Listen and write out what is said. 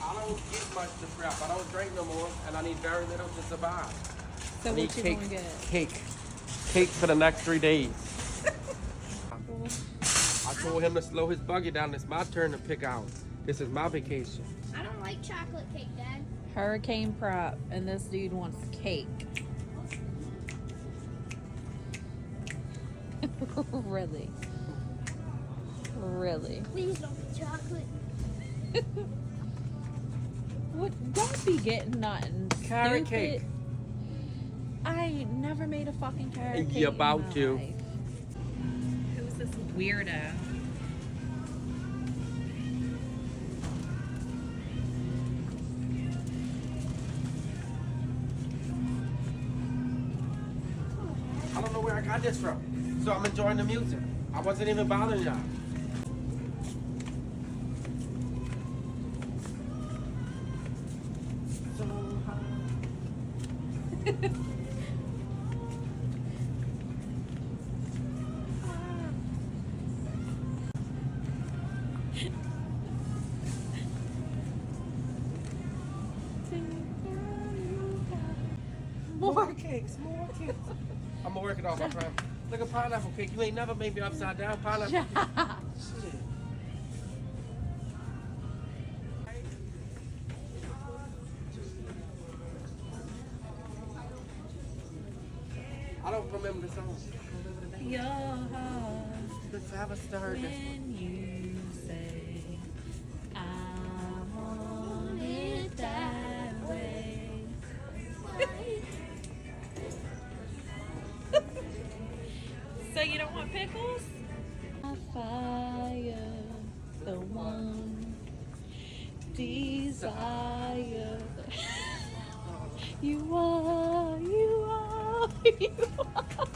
I don't eat much to prep. I don't drink no more, and I need very little to survive. So I need what you cake, gonna get? cake for the next 3 days. I told him to slow his buggy down. It's my turn to pick out. This is my vacation. I don't like chocolate cake, Dad. Hurricane prep, and this dude wants cake. Really? Really? Please don't be chocolate. What? Don't be getting nothing Carrot stupid. cake. I never made a fucking carrot cake. You're about in my to. life. Who's this weirdo? I don't know where I got this from. So I'm enjoying the music. I wasn't even bothering y'all. So high. More cakes, more cakes. I'm gonna work it off my friend. Look at pineapple cake. You ain't never made me upside down pineapple cake. Shit. I don't remember the song. Your heart The Fava started. when you say I want it that way. So you don't want pickles? Fire, the one desire. You are, you are, you are.